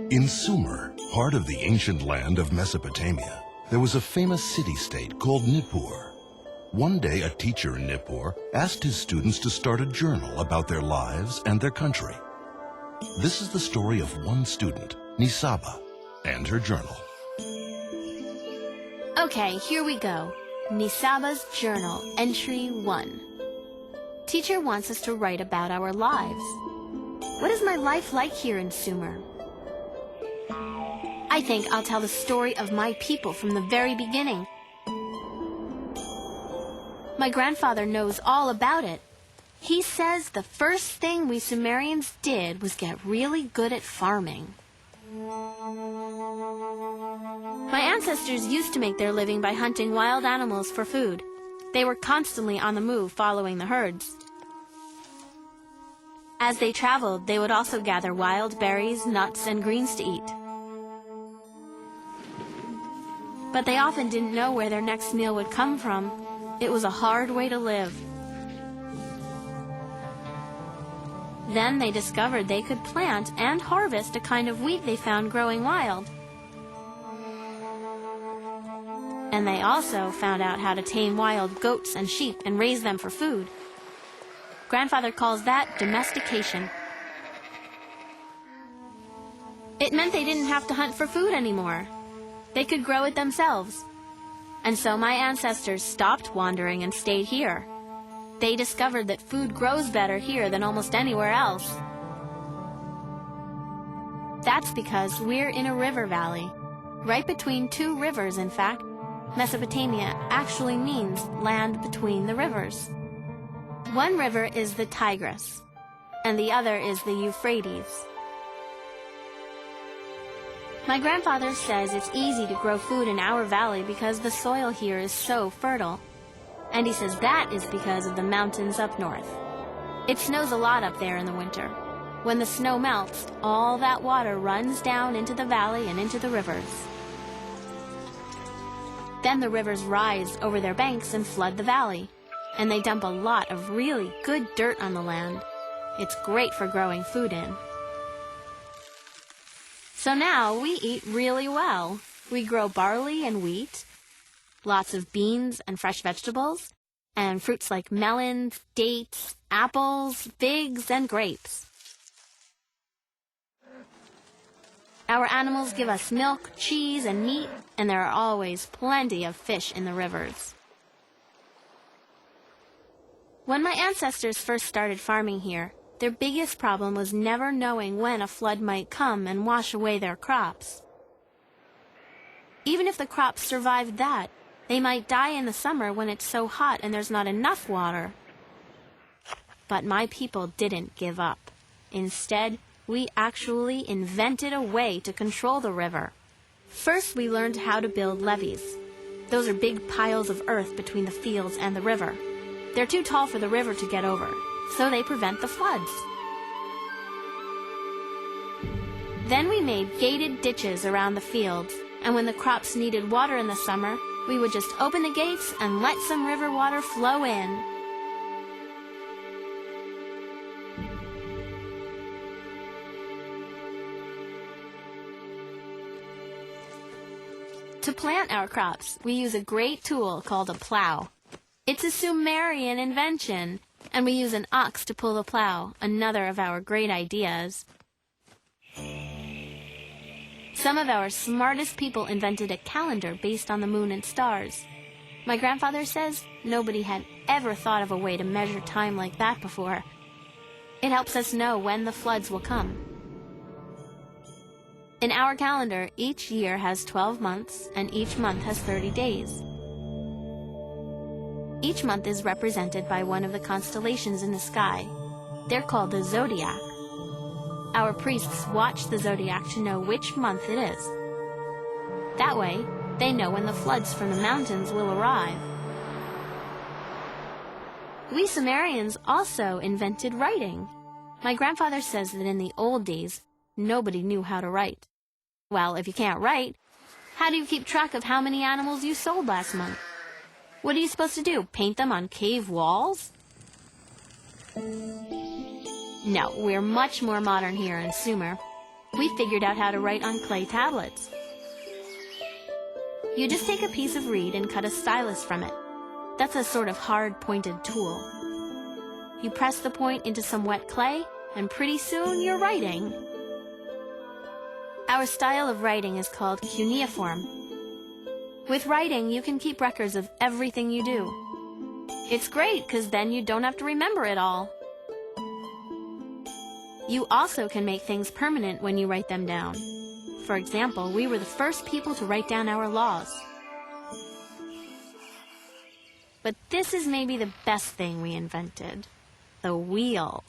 In Sumer, part of the ancient land of Mesopotamia, there was a famous city-state called Nippur. One day, a teacher in Nippur asked his students to start a journal about their lives and their country. This is the story of one student, Nisaba, and her journal. Okay, here we go. Nisaba's Journal, Entry 1. Teacher wants us to write about our lives. What is my life like here in Sumer? I think I'll tell the story of my people from the very beginning. My grandfather knows all about it. He says the first thing we Sumerians did was get really good at farming. My ancestors used to make their living by hunting wild animals for food. They were constantly on the move following the herds. As they traveled, they would also gather wild berries, nuts, and greens to eat. But they often didn't know where their next meal would come from. It was a hard way to live. Then they discovered they could plant and harvest a kind of wheat they found growing wild. And they also found out how to tame wild goats and sheep and raise them for food. Grandfather calls that domestication. It meant they didn't have to hunt for food anymore. They could grow it themselves. And so my ancestors stopped wandering and stayed here. They discovered that food grows better here than almost anywhere else. That's because we're in a river valley, right between two rivers, in fact. Mesopotamia actually means land between the rivers. One river is the Tigris, and the other is the Euphrates. My grandfather says it's easy to grow food in our valley because the soil here is so fertile. And he says that is because of the mountains up north. It snows a lot up there in the winter. When the snow melts, all that water runs down into the valley and into the rivers. Then the rivers rise over their banks and flood the valley. And they dump a lot of really good dirt on the land. It's great for growing food in. So now we eat really well. We grow barley and wheat, lots of beans and fresh vegetables, and fruits like melons, dates, apples, figs, and grapes. Our animals give us milk, cheese, and meat, and there are always plenty of fish in the rivers. When my ancestors first started farming here, their biggest problem was never knowing when a flood might come and wash away their crops. Even if the crops survived that, they might die in the summer when it's so hot and there's not enough water. But my people didn't give up. Instead, we actually invented a way to control the river. First, we learned how to build levees. Those are big piles of earth between the fields and the river. They're too tall for the river to get over, so they prevent the floods. Then we made gated ditches around the fields, and when the crops needed water in the summer, we would just open the gates and let some river water flow in. To plant our crops, we use a great tool called a plow. It's a Sumerian invention, and we use an ox to pull the plow, another of our great ideas. Some of our smartest people invented a calendar based on the moon and stars. My grandfather says nobody had ever thought of a way to measure time like that before. It helps us know when the floods will come. In our calendar, each year has 12 months, and each month has 30 days. Each month is represented by one of the constellations in the sky. They're called the zodiac. Our priests watch the zodiac to know which month it is. That way, they know when the floods from the mountains will arrive. We Sumerians also invented writing. My grandfather says that in the old days, nobody knew how to write. Well, if you can't write, how do you keep track of how many animals you sold last month? What are you supposed to do, paint them on cave walls? No, we're much more modern here in Sumer. we figured out how to write on clay tablets. You just take a piece of reed and cut a stylus from it. That's a sort of hard pointed tool. You press the point into some wet clay, and pretty soon you're writing. Our style of writing is called cuneiform. With writing, you can keep records of everything you do. It's great because then you don't have to remember it all. You also can make things permanent when you write them down. For example, we were the first people to write down our laws. But this is maybe the best thing we invented: the wheel.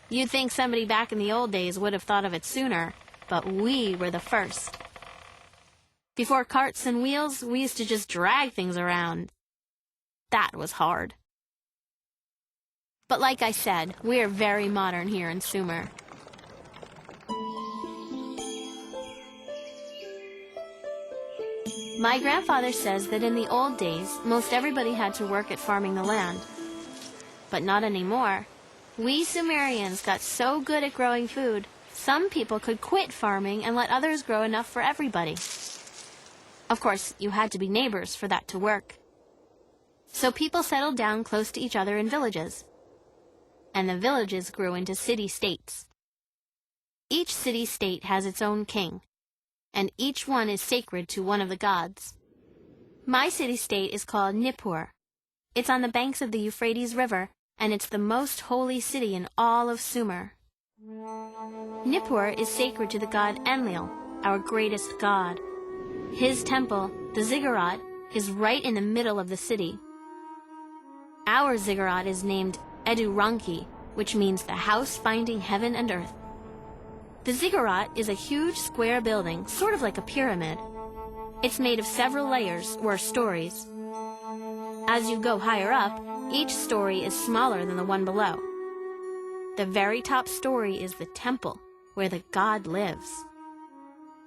You'd think somebody back in the old days would have thought of it sooner, but we were the first. Before carts and wheels, we used to just drag things around. That was hard. But like I said, we are very modern here in Sumer. My grandfather says that in the old days, most everybody had to work at farming the land. But not anymore. We Sumerians got so good at growing food, some people could quit farming and let others grow enough for everybody. Of course, you had to be neighbors for that to work. So people settled down close to each other in villages. And the villages grew into city-states. Each city-state has its own king, and each one is sacred to one of the gods. My city-state is called Nippur. It's on the banks of the Euphrates River, and it's the most holy city in all of Sumer. Nippur is sacred to the god Enlil, our greatest god. His temple, the ziggurat, is right in the middle of the city. Our ziggurat is named Eduranki, which means the house finding heaven and earth. The ziggurat is a huge square building, sort of like a pyramid. It's made of several layers, or stories. As you go higher up, each story is smaller than the one below. The very top story is the temple, where the god lives.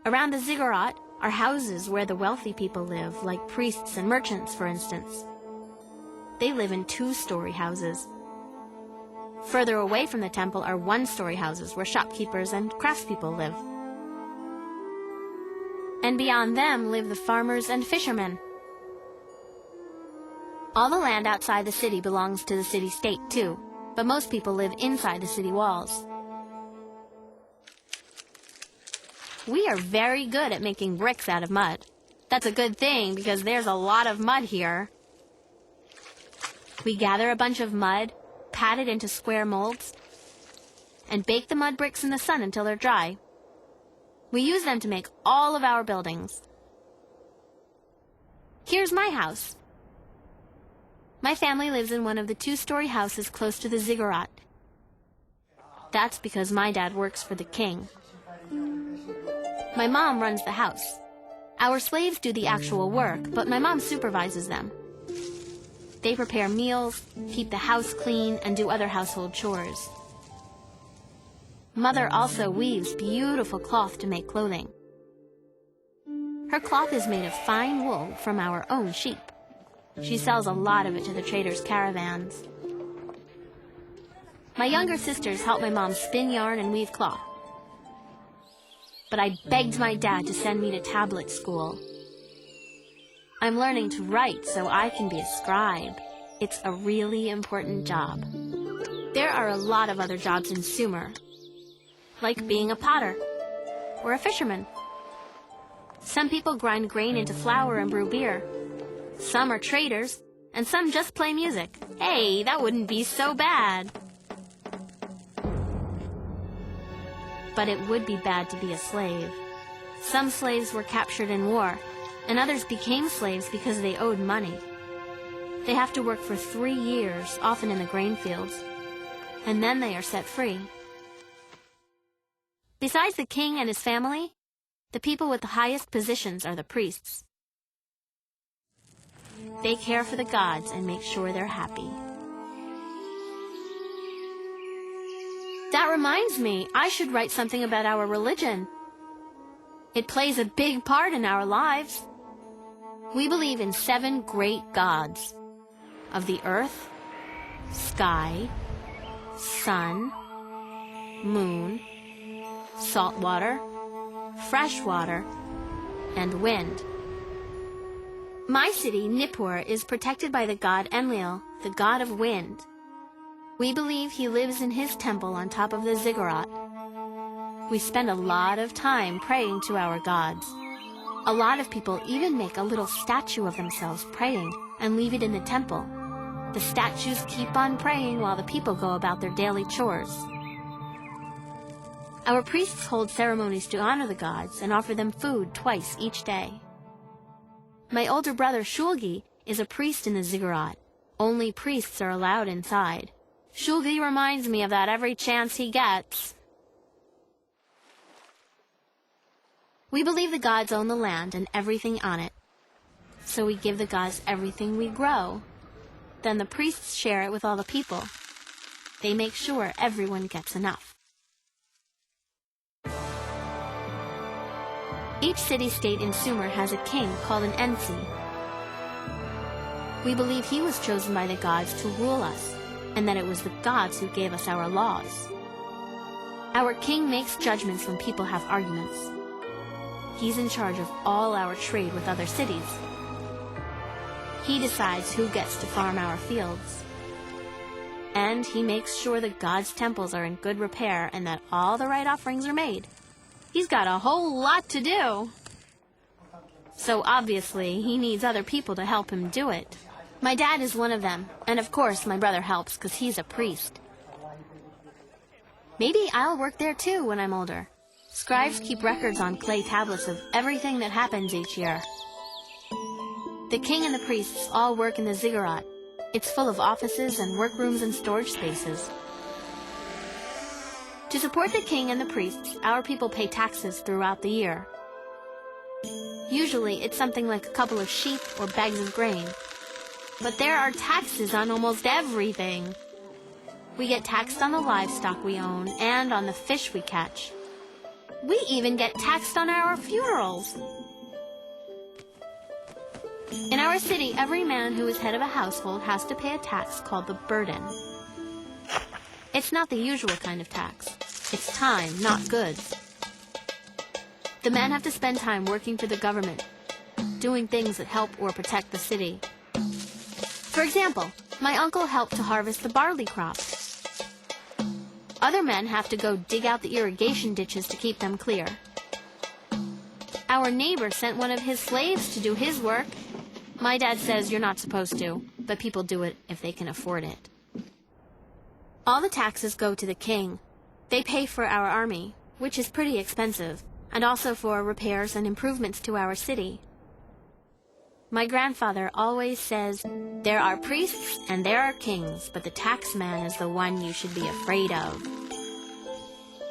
Around the ziggurat are houses where the wealthy people live, like priests and merchants, for instance. They live in two-story houses. Further away from the temple are one-story houses where shopkeepers and craftspeople live. And beyond them live the farmers and fishermen. All the land outside the city belongs to the city-state, too, but most people live inside the city walls. We are very good at making bricks out of mud. That's a good thing because there's a lot of mud here. We gather a bunch of mud, pat it into square molds, and bake the mud bricks in the sun until they're dry. We use them to make all of our buildings. Here's my house. My family lives in one of the two-story houses close to the ziggurat. That's because my dad works for the king. My mom runs the house. Our slaves do the actual work, but my mom supervises them. They prepare meals, keep the house clean, and do other household chores. Mother also weaves beautiful cloth to make clothing. Her cloth is made of fine wool from our own sheep. She sells a lot of it to the traders' caravans. My younger sisters help my mom spin yarn and weave cloth. But I begged my dad to send me to tablet school. I'm learning to write so I can be a scribe. It's a really important job. There are a lot of other jobs in Sumer, like being a potter or a fisherman. Some people grind grain into flour and brew beer. Some are traders, and some just play music. Hey, that wouldn't be so bad. But it would be bad to be a slave. Some slaves were captured in war, and others became slaves because they owed money. They have to work for 3 years, often in the grain fields, and then they are set free. Besides the king and his family, the people with the highest positions are the priests. They care for the gods and make sure they're happy. That reminds me, I should write something about our religion. It plays a big part in our lives. We believe in 7 great gods of the earth, sky, sun, moon, salt water, fresh water, and wind. My city, Nippur, is protected by the god Enlil, the god of wind. We believe he lives in his temple on top of the ziggurat. We spend a lot of time praying to our gods. A lot of people even make a little statue of themselves praying and leave it in the temple. The statues keep on praying while the people go about their daily chores. Our priests hold ceremonies to honor the gods and offer them food twice each day. My older brother Shulgi is a priest in the ziggurat. Only priests are allowed inside. Shulgi reminds me of that every chance he gets. We believe the gods own the land and everything on it. So we give the gods everything we grow. Then the priests share it with all the people. They make sure everyone gets enough. Each city-state in Sumer has a king called an Ensi. We believe he was chosen by the gods to rule us, and that it was the gods who gave us our laws. Our king makes judgments when people have arguments. He's in charge of all our trade with other cities. He decides who gets to farm our fields. And he makes sure the gods' temples are in good repair and that all the right offerings are made. He's got a whole lot to do. So obviously, he needs other people to help him do it. My dad is one of them, and of course my brother helps because he's a priest. Maybe I'll work there too when I'm older. Scribes keep records on clay tablets of everything that happens each year. The king and the priests all work in the ziggurat. It's full of offices and workrooms and storage spaces. To support the king and the priests, our people pay taxes throughout the year. Usually, it's something like a couple of sheep or bags of grain. But there are taxes on almost everything. We get taxed on the livestock we own and on the fish we catch. We even get taxed on our funerals. In our city, every man who is head of a household has to pay a tax called the burden. It's not the usual kind of tax. It's time, not goods. The men have to spend time working for the government, doing things that help or protect the city. For example, my uncle helped to harvest the barley crop. Other men have to go dig out the irrigation ditches to keep them clear. Our neighbor sent one of his slaves to do his work. My dad says you're not supposed to, but people do it if they can afford it. All the taxes go to the king. They pay for our army, which is pretty expensive, and also for repairs and improvements to our city. My grandfather always says, there are priests and there are kings, but the tax man is the one you should be afraid of.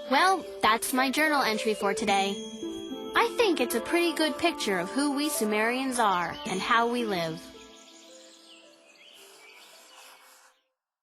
Well, that's my journal entry for today. I think it's a pretty good picture of who we Sumerians are and how we live.